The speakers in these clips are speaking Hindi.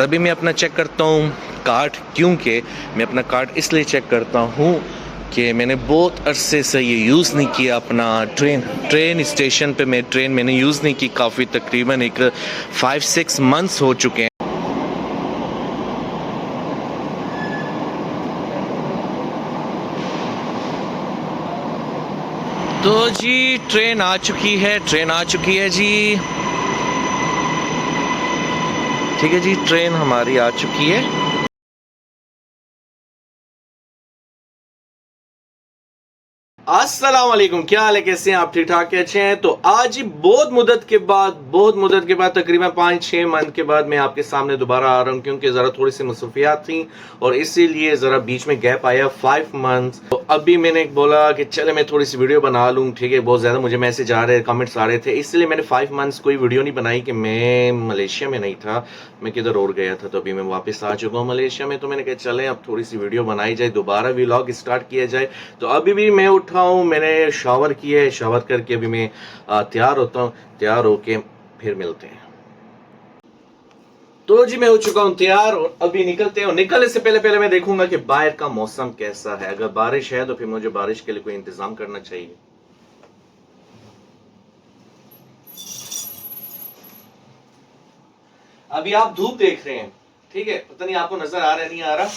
अभी मैं अपना चेक करता हूँ कार्ड, क्योंकि मैं अपना कार्ड इसलिए चेक करता हूँ कि मैंने बहुत अरसे से ये यूज़ नहीं किया अपना ट्रेन स्टेशन पे मैं ट्रेन मैंने यूज़ नहीं की, काफ़ी तकरीबन एक 5-6 मंथ्स हो चुके हैं। तो जी ट्रेन आ चुकी है जी। ठीक है जी, ट्रेन हमारी आ चुकी है। अस्सलाम वालेकुम, क्या हाल है, कैसे हैं आप? ठीक ठाक है, अच्छे हैं? तो आज ही बहुत मुद्दत के बाद तकरीबन 5-6 मंथ के बाद मैं आपके सामने दोबारा आ रहा हूँ, क्योंकि ज़रा थोड़ी सी मसरूफियात थी और इसीलिए ज़रा बीच में गैप आया 5 मंथ्स। तो अभी मैंने बोला कि चले मैं थोड़ी सी वीडियो बना लूँ। ठीक है, बहुत ज़्यादा मुझे मैसेज आ रहे, कमेंट्स आ रहे थे, इसलिए मैंने 5 मंथ्स कोई वीडियो नहीं बनाई कि मैं मलेशिया में नहीं था, मैं किधर और गया था। तो अभी मैं वापस आ चुका हूँ मलेशिया में, तो मैंने कहा चलें अब थोड़ी सी वीडियो बनाई जाए, दोबारा व्लॉग स्टार्ट किया जाए। तो अभी भी मैं उठा हूँ, मैंने शावर किया है, शावर करके अभी मैं तैयार होता हूँ, तैयार होके फिर मिलते हैं। तो जी मैं हो चुका हूँ तैयार और अभी निकलते हैं। और निकलने से पहले पहले मैं देखूंगा कि बाहर का मौसम कैसा है। अगर बारिश है तो फिर मुझे बारिश के लिए कोई इंतजाम करना चाहिए। अभी आप धूप देख रहे हैं, ठीक है, पता नहीं आपको नजर आ रहा है नहीं आ रहा,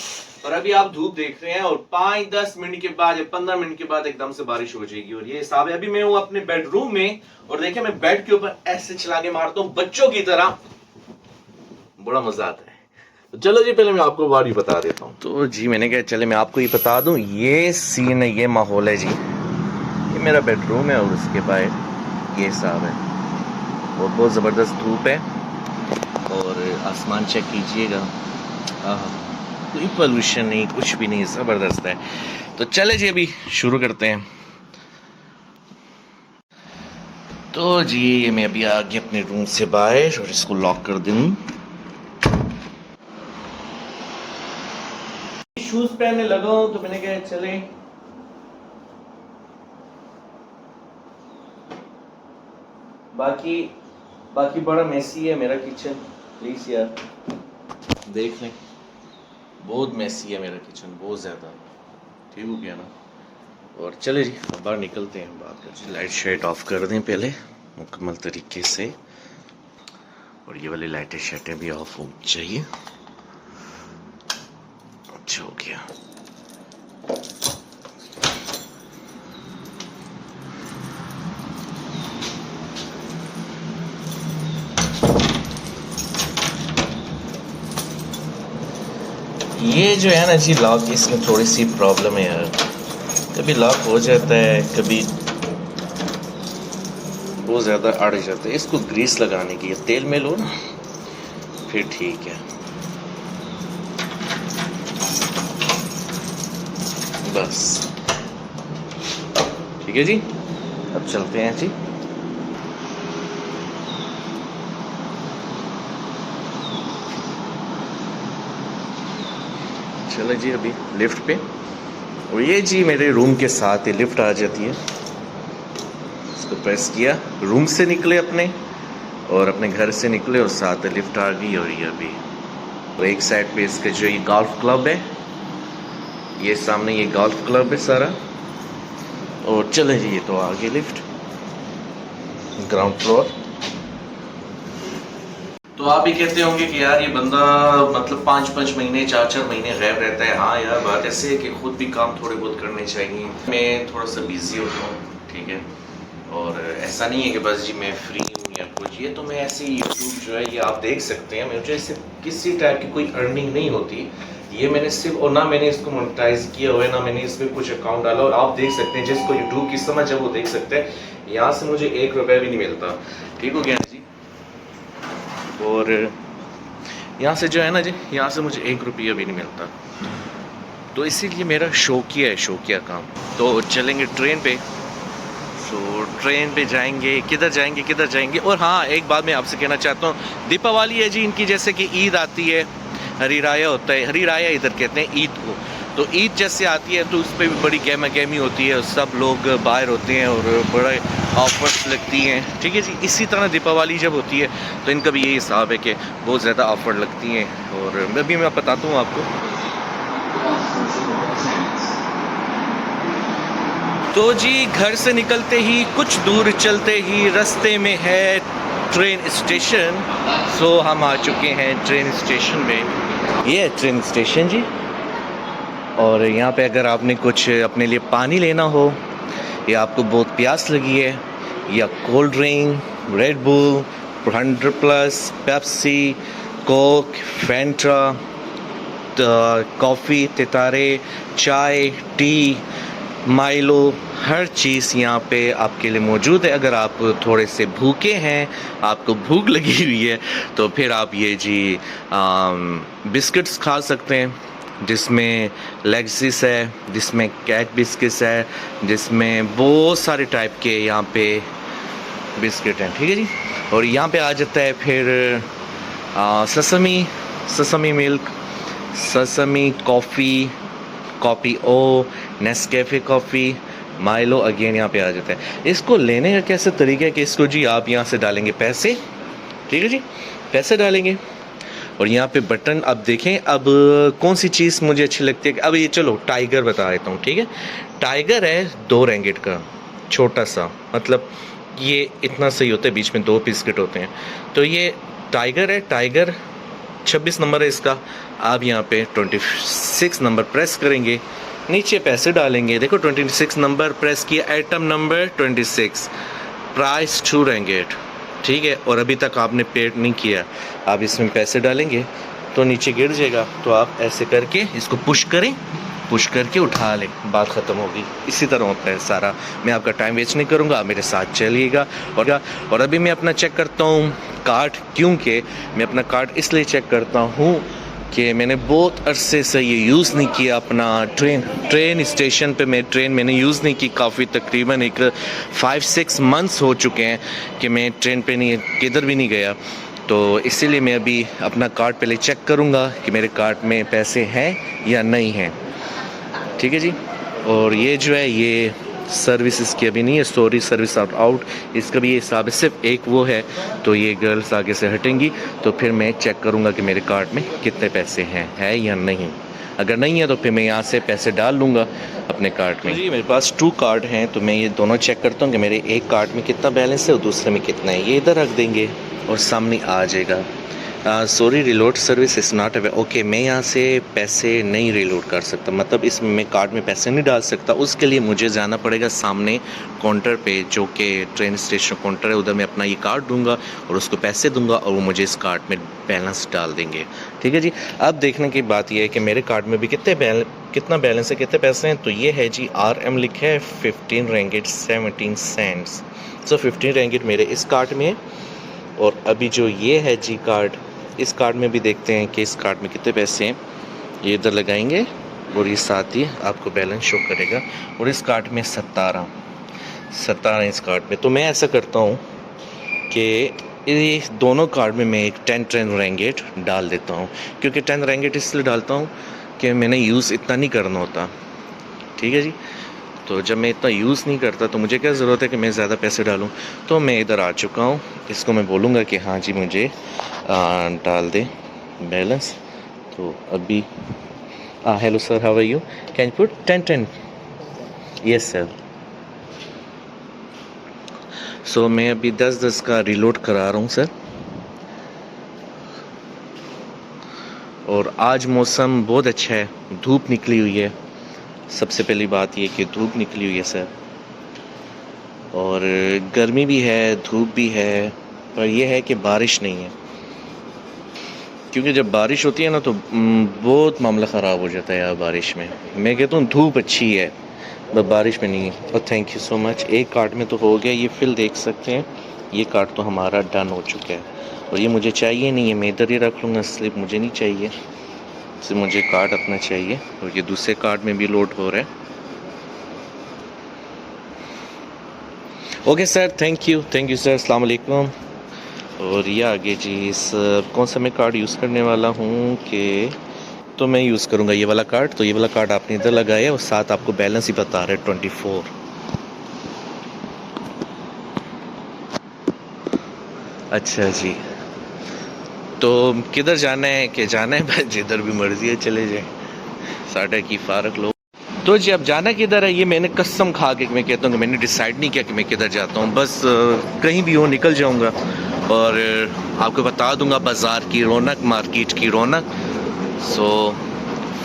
और अभी आप धूप देख रहे हैं और 5-10 मिनट के बाद या 15 मिनट के बाद एकदम से बारिश हो जाएगी। और ये हिसाब है। अभी मैं हूँ अपने बेडरूम में और देखिए मैं बेड के ऊपर ऐसे चला के मारता हूँ बच्चों की तरह, बड़ा मजा आता है। तो चलो जी पहले मैं आपको बारी बता देता हूँ। तो जी मैंने कहा चले मैं आपको ये बता दूं, ये सीन है, ये माहौल है जी। ये मेरा बेडरूम है और उसके बाहर ये हिसाब है। बहुत बहुत ज़बरदस्त धूप है और आसमान चेक कीजिएगा, कोई पोल्यूशन नहीं, कुछ भी नहीं, ज़बरदस्त है। तो चले जी अभी शुरू करते हैं। तो जी ये मैं अभी आ गया अपने रूम से बाहर और इसको लॉक कर दूँ। शूज पहनने लगा हूं तो मैंने कहा चले बाकी बाकी बड़ा मेसी है मेरा किचन, प्लीज यार देख लें, बहुत मेसी है मेरा किचन, बहुत ज़्यादा। ठीक हो गया ना? और चले जी बाहर निकलते हैं, बात करते। लाइट शेट ऑफ कर दें पहले मुकम्मल तरीके से, और ये वाली लाइटें शेटें भी ऑफ हो चाहिए। अच्छा हो गया। ये जो है ना जी लॉक, इसमें थोड़ी सी प्रॉब्लम है यार, कभी लॉक हो जाता है, कभी बहुत ज़्यादा अड़ जाता है। इसको ग्रीस लगाने की तेल में लो ना, फिर ठीक है। बस ठीक है जी, अब चलते हैं जी। चलो जी अभी लिफ्ट पे, और ये जी मेरे रूम के साथ ही लिफ्ट आ जाती है। इसको प्रेस किया, रूम से निकले अपने और अपने घर से निकले और साथ लिफ्ट आ गई। और ये अभी तो एक साइड पे इसका जो ये गोल्फ क्लब है, ये सामने ये गोल्फ क्लब है सारा। और चले जी ये तो आगे लिफ्ट ग्राउंड फ्लोर। तो आप ही कहते होंगे कि यार ये बंदा मतलब 5-5 महीने 4-4 महीने गैब रहता है। हाँ यार बात ऐसे है कि खुद भी काम थोड़े बहुत करने चाहिए। मैं थोड़ा सा बिजी होता हूँ, ठीक है, और ऐसा नहीं है कि बस जी मैं फ्री हूँ या कुछ। ये तो मैं ऐसे ही यूट्यूब जो है ये आप देख सकते हैं, मुझे इससे किसी टाइप की कोई अर्निंग नहीं होती। ये मैंने सिर्फ, और ना मैंने इसको मोनेटाइज किया हुआ है, ना मैंने इसमें कुछ अकाउंट डाला। और आप देख सकते हैं जिसको यूट्यूब की समझ है वो देख सकते हैं। यहाँ से मुझे 1 रुपया भी नहीं मिलता। ठीक हो गया ना जी? और यहाँ से जो है ना जी, यहाँ से मुझे 1 रुपया भी नहीं मिलता। तो इसीलिए मेरा शौकिया काम। तो चलेंगे ट्रेन पे। तो ट्रेन पे जाएंगे, किधर जाएंगे। और हाँ एक बात मैं आपसे कहना चाहता हूँ, दीपावली है जी इनकी, जैसे कि ईद आती है, हरी राया होता है, हरी राया इधर कहते हैं ईद को। तो ईद जैसे आती है तो उस पर भी बड़ी गहमा गहमी होती है, सब लोग बाहर होते हैं और बड़े ऑफ़र्स लगती हैं, ठीक है जी। इसी तरह दीपावली जब होती है तो इनका भी यही हिसाब है कि बहुत ज़्यादा ऑफ़र लगती हैं। और अभी मैं बताता हूँ आपको। तो जी घर से निकलते ही कुछ दूर चलते ही रास्ते में है ट्रेन स्टेशन। सो हम आ चुके हैं ट्रेन स्टेशन में। ये है ट्रेन स्टेशन जी। और यहाँ पे अगर आपने कुछ अपने लिए पानी लेना हो या आपको बहुत प्यास लगी है या cold drink, Red Bull, 100 plus, Pepsi, Coke, Fanta, coffee, तितारे, चाय, टी, माइलो, हर चीज़ यहाँ पे आपके लिए मौजूद है। अगर आप थोड़े से भूखे हैं, आपको भूख लगी हुई है, तो फिर आप ये जी बिस्किट्स खा सकते हैं, जिसमें लेग्सिस है, जिसमें कैट बिस्किट्स है, जिसमें बहुत सारे टाइप के यहाँ पे बिस्किट हैं, ठीक है जी। और यहाँ पे आ जाता है फिर ससमी मिल्क, ससमी कॉफ़ी, कॉफ़ी ओ, नेस्कैफ़े कॉफ़ी, माइलो अगेन यहाँ पे आ जाता है। इसको लेने का कैसे तरीका है कि इसको जी आप यहाँ से डालेंगे पैसे, ठीक है जी, पैसे डालेंगे और यहाँ पे बटन। अब देखें अब कौन सी चीज़ मुझे अच्छी लगती है। अब ये चलो टाइगर बता देता हूँ, ठीक है। टाइगर है 2 रिंगिट का, छोटा सा, मतलब ये इतना सही होता है, बीच में 2 बिस्किट होते हैं। तो ये टाइगर है, टाइगर 26 नंबर है इसका। आप यहाँ पे 26 नंबर प्रेस करेंगे, नीचे पैसे डालेंगे। देखो 26 नंबर प्रेस किया, आइटम नंबर 26, प्राइस 2 रिंगिट, ठीक है। और अभी तक आपने पेड नहीं किया, आप इसमें पैसे डालेंगे तो नीचे गिर जाएगा। तो आप ऐसे करके इसको पुश करें, पुश करके उठा लें, बात ख़त्म होगी। इसी तरह होता है सारा। मैं आपका टाइम वेस्ट नहीं करूँगा, आप मेरे साथ चलिएगा। और अभी मैं अपना चेक करता हूँ कार्ड, क्योंकि मैं अपना कार्ड इसलिए चेक करता हूँ कि मैंने बहुत अरसे से ये यूज़ नहीं किया अपना ट्रेन स्टेशन पे। मैंने यूज़ नहीं की, काफ़ी तकरीबन एक 5-6 मंथ्स हो चुके हैं कि मैं ट्रेन पे नहीं, किधर भी नहीं गया। तो इसीलिए मैं अभी अपना कार्ड पहले चेक करूँगा कि मेरे कार्ड में पैसे हैं या नहीं हैं, ठीक है जी। और ये जो है ये सर्विसेज की अभी नहीं है, सॉरी सर्विस आउट, इसका भी ये हिसाब है। सिर्फ एक वो है, तो ये गर्ल्स आगे से हटेंगी तो फिर मैं चेक करूँगा कि मेरे कार्ड में कितने पैसे हैं, है या नहीं। अगर नहीं है तो फिर मैं यहाँ से पैसे डाल लूँगा अपने कार्ड में। जी मेरे पास 2 कार्ड हैं, तो मैं ये दोनों चेक करता हूँ कि मेरे एक कार्ड में कितना बैलेंस है और दूसरे में कितना है। ये इधर रख देंगे और सामने आ जाएगा sorry reload service is not available. Okay, मैं यहाँ से पैसे नहीं रिलोड कर सकता, मतलब इसमें मैं कार्ड में पैसे नहीं डाल सकता। उसके लिए मुझे जाना पड़ेगा सामने काउंटर पे, जो कि ट्रेन स्टेशन काउंटर है। उधर मैं अपना ये कार्ड दूंगा और उसको पैसे दूंगा और वो मुझे इस कार्ड में बैलेंस डाल देंगे, ठीक है जी। अब देखने की बात यह है कि मेरे कार्ड में भी कितना बैलेंस है, कितने पैसे हैं। तो ये है जी RM लिखा है 15 रिंगिट 17 सेंट्स। सो 15 रिंगिट मेरे इस कार्ड में है। और अभी जो ये है जी कार्ड, इस कार्ड में भी देखते हैं कि इस कार्ड में कितने पैसे हैं। ये इधर लगाएंगे और ये साथ ही आपको बैलेंस शो करेगा। और इस कार्ड में 17 इस कार्ड में। तो मैं ऐसा करता हूँ कि ये दोनों कार्ड में मैं एक 10 रिंगिट डाल देता हूँ, क्योंकि 10 रिंगिट इसलिए डालता हूँ कि मैंने यूज़ इतना नहीं करना होता, ठीक है जी। तो जब मैं इतना यूज़ नहीं करता तो मुझे क्या ज़रूरत है कि मैं ज़्यादा पैसे डालूं। तो मैं इधर आ चुका हूं, इसको मैं बोलूँगा कि हाँ जी मुझे डाल दे बैलेंस। तो अभी hello sir, how are you, can you put 10? Yes sir. So मैं अभी 10 का रिलोड करा रहा हूँ सर। और आज मौसम बहुत अच्छा है, धूप निकली हुई है। सबसे पहली बात ये कि धूप निकली हुई है सर, और गर्मी भी है, धूप भी है, पर यह है कि बारिश नहीं है। क्योंकि जब बारिश होती है ना तो बहुत मामला ख़राब हो जाता है यार बारिश में। मैं कहता हूँ धूप अच्छी है, बस बारिश में नहीं है। और थैंक यू सो मच। एक कार्ड में तो हो गया, ये फिल देख सकते हैं, ये कार्ड तो हमारा डन हो चुका है। और ये मुझे चाहिए नहीं है, मैं इधर ही रख लूँगा, स्लिप मुझे नहीं चाहिए, से मुझे कार्ड अपना चाहिए। और ये दूसरे कार्ड में भी लोड हो रहा है। Okay sir, thank you sir, अस्सलाम वालेकुम। और ये आगे जी इस कौन सा मैं कार्ड यूज़ करने वाला हूँ कि तो मैं यूज़ करूँगा ये वाला कार्ड। तो ये वाला कार्ड आपने इधर लगाया है और साथ आपको बैलेंस ही बता रहा है 24। अच्छा जी, तो किधर जाना है? कि जाना है बस जिधर भी मर्जी है चले जाए, साढ़ा की फारक लोग। तो जी अब जाना किधर है ये मैंने कसम खा के मैं कहता हूँ कि मैंने डिसाइड नहीं किया कि मैं किधर जाता हूँ। बस कहीं भी हो निकल जाऊँगा और आपको बता दूँगा बाज़ार की रौनक, मार्केट की रौनक। सो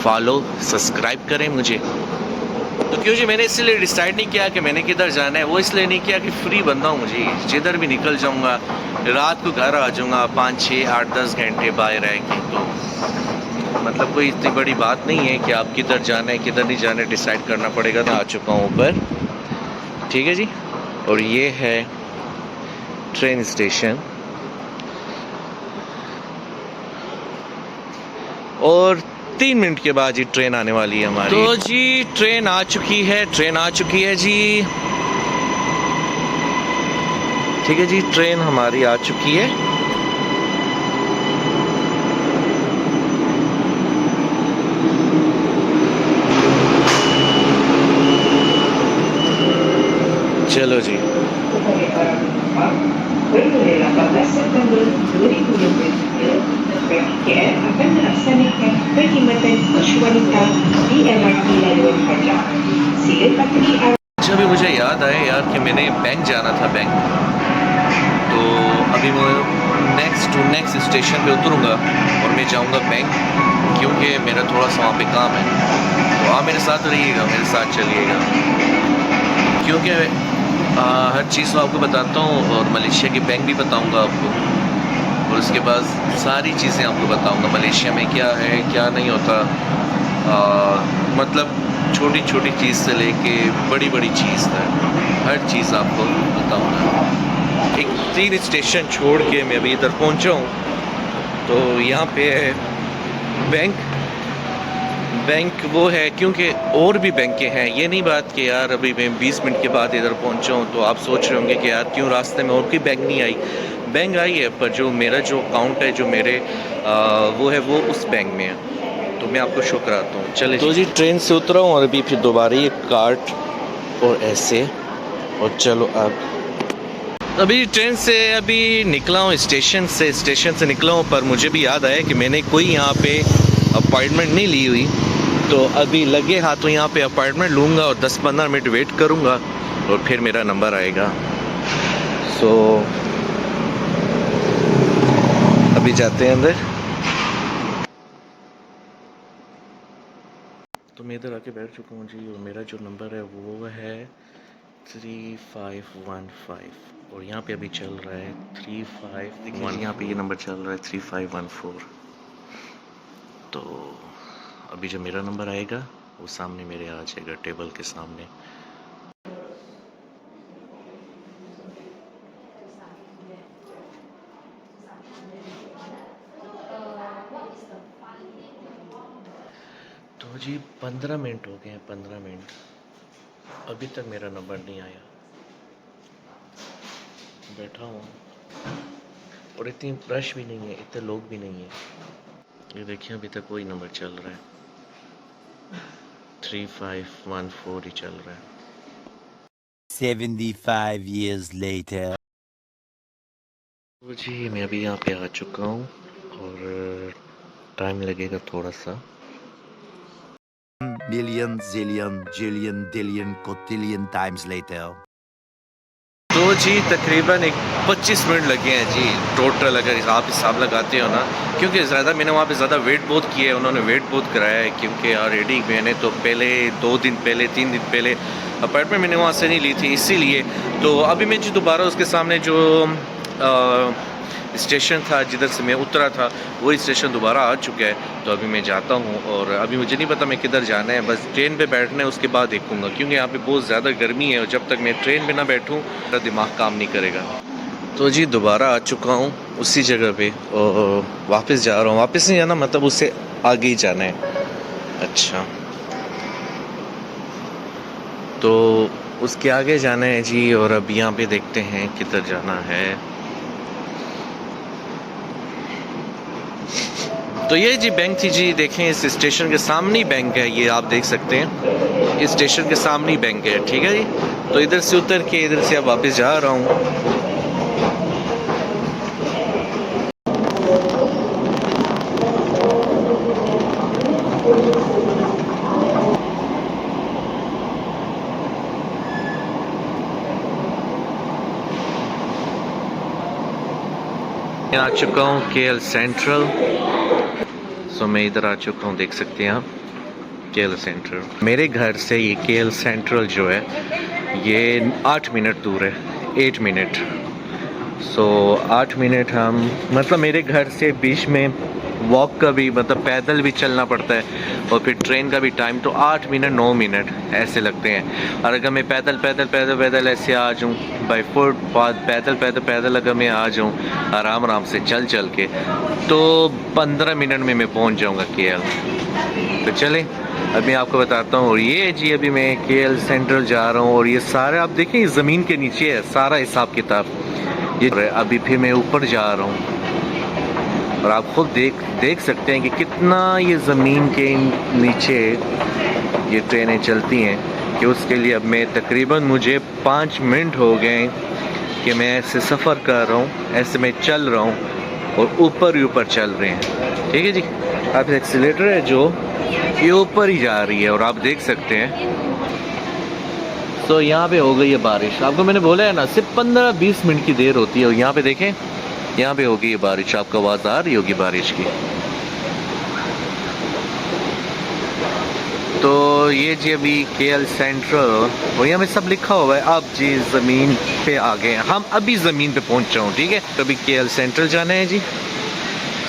फॉलो सब्सक्राइब करें मुझे। तो क्यों जी मैंने इसलिए डिसाइड नहीं किया कि मैंने किधर जाना है, वो इसलिए नहीं किया कि फ्री बंदा हूँ मुझे, जिधर भी निकल जाऊँगा, रात को घर आ जाऊँगा 5, 6, 8, 10 घंटे बाहर रह के। तो मतलब कोई इतनी बड़ी बात नहीं है कि आप किधर जाना है किधर नहीं जाना है डिसाइड करना पड़ेगा। तो आ चुका हूँ ऊपर, ठीक है जी, और ये है ट्रेन स्टेशन और 3 मिनट के बाद जी ट्रेन आने वाली है हमारी। तो जी ट्रेन आ चुकी है, ट्रेन आ चुकी है जी, ठीक है जी, ट्रेन हमारी आ चुकी है। चलो जी, akan melaksanakan perkhidmatan coach wanita di MRT Laluan Fajar. Sila patuhi अच्छा अभी मुझे याद आया यार कि मैंने बैंक जाना था, बैंक। तो अभी मैं नेक्स्ट स्टेशन पे उतरूँगा और मैं जाऊँगा बैंक, क्योंकि मेरा थोड़ा सा वहाँ पे काम है। तो आप मेरे साथ रहिएगा, मेरे साथ चलिएगा, क्योंकि हर चीज़ तो आपको बताता हूँ और मलेशिया के बैंक भी बताऊँगा आपको, और उसके बाद सारी चीज़ें आपको बताऊँगा मलेशिया में क्या है क्या नहीं होता। मतलब छोटी छोटी चीज़ से लेके बड़ी बड़ी चीज़ तक हर चीज़ आपको बताऊँगा। एक 3 स्टेशन छोड़ के मैं अभी इधर पहुँचा हूँ। तो यहाँ पे है बैंक वो है, क्योंकि और भी बैंकें हैं। ये नहीं बात कि यार अभी मैं 20 मिनट के बाद इधर पहुँचा हूँ तो आप सोच रहे होंगे कि यार क्यों रास्ते में और कोई बैंक नहीं आई। बैंक आई है, पर जो मेरा जो अकाउंट है जो मेरे वो है वो उस बैंक में है, तो मैं आपको शो कराता हूँ। चले तो जी ट्रेन से उतरा हूँ और अभी फिर दोबारा ये कार्ट और ऐसे, और चलो अब अभी ट्रेन से अभी निकला हूँ, स्टेशन से निकला हूँ। पर मुझे भी याद आया कि मैंने कोई यहाँ पे अपॉइंटमेंट नहीं ली हुई, तो अभी लगे हाथों यहाँ पे अपॉइंटमेंट लूँगा और 10-15 मिनट वेट करूँगा और फिर मेरा नंबर आएगा। सो अभी जाते हैं अंदर। तो मैं इधर आके बैठ चुका हूँ जी, और मेरा जो नंबर है वो है 3515, और यहाँ पे अभी चल रहा है 3514। यहाँ पे ये नंबर चल रहा है 3514। तो अभी जब मेरा नंबर आएगा वो सामने मेरे आ जाएगा टेबल के सामने। तो जी 15 मिनट हो गए हैं, 15 मिनट, अभी तक मेरा नंबर नहीं आया। बैठा हूँ और इतनी रश भी नहीं है, इतने लोग भी नहीं है। ये देखिए अभी तक वही नंबर चल रहा है, 3514 ही चल रहा है। 75 years later. तो जी मैं अभी यहाँ पे आ चुका हूँ और टाइम लगेगा थोड़ा सा। Million, zillion, jillion, dillion, cotillion times later. तो जी तकरीबन 25 मिनट लगे हैं जी टोटल, अगर आप हिसाब लगाते हो ना, क्योंकि ज़्यादा मैंने वहाँ पे ज़्यादा वेट बहुत किया है, उन्होंने वेट बहुत कराया है, क्योंकि ऑलरेडी मैंने तो पहले 2 दिन पहले 3 दिन पहले अपॉइंटमेंट मैंने वहाँ से नहीं ली थी, इसीलिए। तो अभी मैं जी दोबारा उसके सामने जो स्टेशन था जिधर से मैं उतरा था वही स्टेशन दोबारा आ चुका है। तो अभी मैं जाता हूँ और अभी मुझे नहीं पता मैं किधर जाना है, बस ट्रेन पे बैठना है, उसके बाद देखूँगा, क्योंकि यहाँ पे बहुत ज़्यादा गर्मी है और जब तक मैं ट्रेन पे ना बैठूँ मेरा दिमाग काम नहीं करेगा। तो जी दोबारा आ चुका हूँ उसी जगह पे और वापस जा रहा हूँ। वापस नहीं जाना, मतलब उससे आगे ही जाना है। अच्छा, तो उसके आगे जाना है जी, और अब यहाँ पे देखते हैं किधर जाना है। तो ये जी बैंक थी जी, देखें इस स्टेशन के सामने ही बैंक है, ये आप देख सकते हैं, इस स्टेशन के सामने ही बैंक है, ठीक है जी। तो इधर से उतर के इधर से अब वापस जा रहा हूँ। आ चुका हूँ KL सेंट्रल। सो मैं इधर आ चुका हूँ, देख सकते हैं आप KL सेंट्रल। मेरे घर से ये KL सेंट्रल जो है ये 8 मिनट दूर है, 8 मिनट। सो 8 मिनट हम मतलब मेरे घर से बीच में वॉक का भी मतलब पैदल भी चलना पड़ता है और फिर ट्रेन का भी टाइम, तो 8 मिनट 9 मिनट ऐसे लगते हैं। और अगर मैं पैदल ऐसे आ जाऊँ बाई फुट पैदल अगर मैं आ जाऊँ आराम से चल के, तो 15 मिनट में मैं पहुँच जाऊँगा KL। तो चले अब मैं आपको बताता हूँ। और ये जी अभी मैं KL सेंट्रल जा रहा हूँ और ये सारे आप देखें इस ज़मीन के नीचे है सारा हिसाब किताब। ये अभी फिर मैं ऊपर जा रहा हूँ और आप खुद देख सकते हैं कि कितना ये ज़मीन के नीचे ये ट्रेनें चलती हैं कि उसके लिए अब मैं तकरीबन मुझे 5 मिनट हो गए कि मैं ऐसे सफ़र कर रहा हूँ, ऐसे मैं चल रहा हूँ और ऊपर ही ऊपर चल रहे हैं, ठीक है जी। अब एक्सीलेटर है जो ये ऊपर ही जा रही है और आप देख सकते हैं। तो यहाँ पे हो गई है बारिश, आपको मैंने बोला है ना सिर्फ 15-20 मिनट की देर होती है। और यहाँ पे देखें, यहाँ पे हो गई है बारिश, आपको आवाज़ आ रही होगी बारिश की। तो ये जी अभी KL सेंट्रल और यहाँ पे सब लिखा हुआ है। अब जी ज़मीन पे आ गए, हम अभी ज़मीन पे पहुँच हूँ, ठीक है। तो अभी KL सेंट्रल जाना है जी।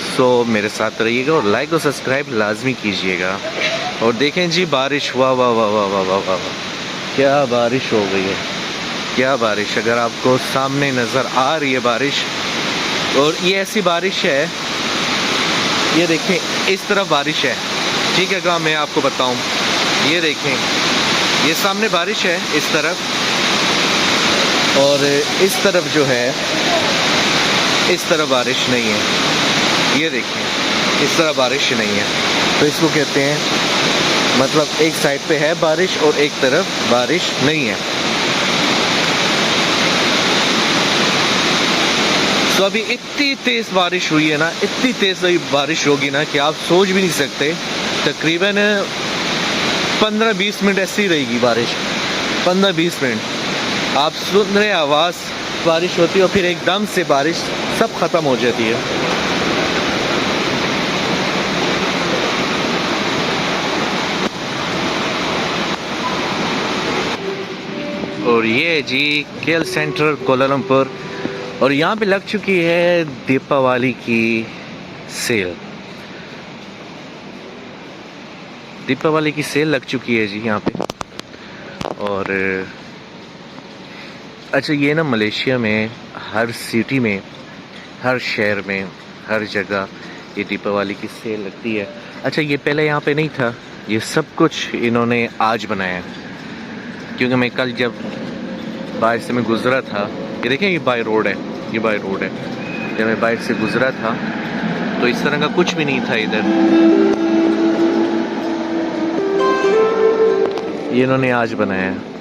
सो मेरे साथ रहिएगा और लाइक और सब्सक्राइब लाजमी कीजिएगा। और देखें जी बारिश, वाह वाह वाह वाह वाह वाह वाह, क्या बारिश हो गई है, क्या बारिश। अगर आपको सामने नज़र आ रही है बारिश, और ये ऐसी बारिश है, ये देखें इस तरफ बारिश है, ठीक है। क्या मैं आपको बताऊं, ये देखें ये सामने बारिश है इस तरफ, और इस तरफ जो है इस तरफ बारिश नहीं है। ये देखें इस तरफ बारिश नहीं है, तो इसको कहते हैं मतलब एक साइड पे है बारिश और एक तरफ बारिश नहीं है। तो अभी इतनी तेज़ बारिश हुई है ना, इतनी तेज़ बारिश होगी ना कि आप सोच भी नहीं सकते। तकरीबन 15-20 मिनट ऐसी ही रहेगी बारिश, 15-20 मिनट आप सुन रहे आवाज़, बारिश होती है और फिर एकदम से बारिश सब ख़त्म हो जाती है। और ये जी KL सेंट्रल कोलालमपुर, और यहाँ पे लग चुकी है दीपावली की सेल। दीपावली की सेल लग चुकी है जी यहाँ पे। और अच्छा ये ना मलेशिया में हर सिटी में, हर शहर में, हर जगह ये दीपावली की सेल लगती है। अच्छा ये पहले यहाँ पे नहीं था, ये सब कुछ इन्होंने आज बनाया, क्योंकि मैं कल जब बाइक से मैं गुज़रा था, ये देखें ये बाई रोड है, ये बाई रोड है, जब मैं बाइक से गुज़रा था तो इस तरह का कुछ भी नहीं था इधर। ये इन्होंने आज बनाया है।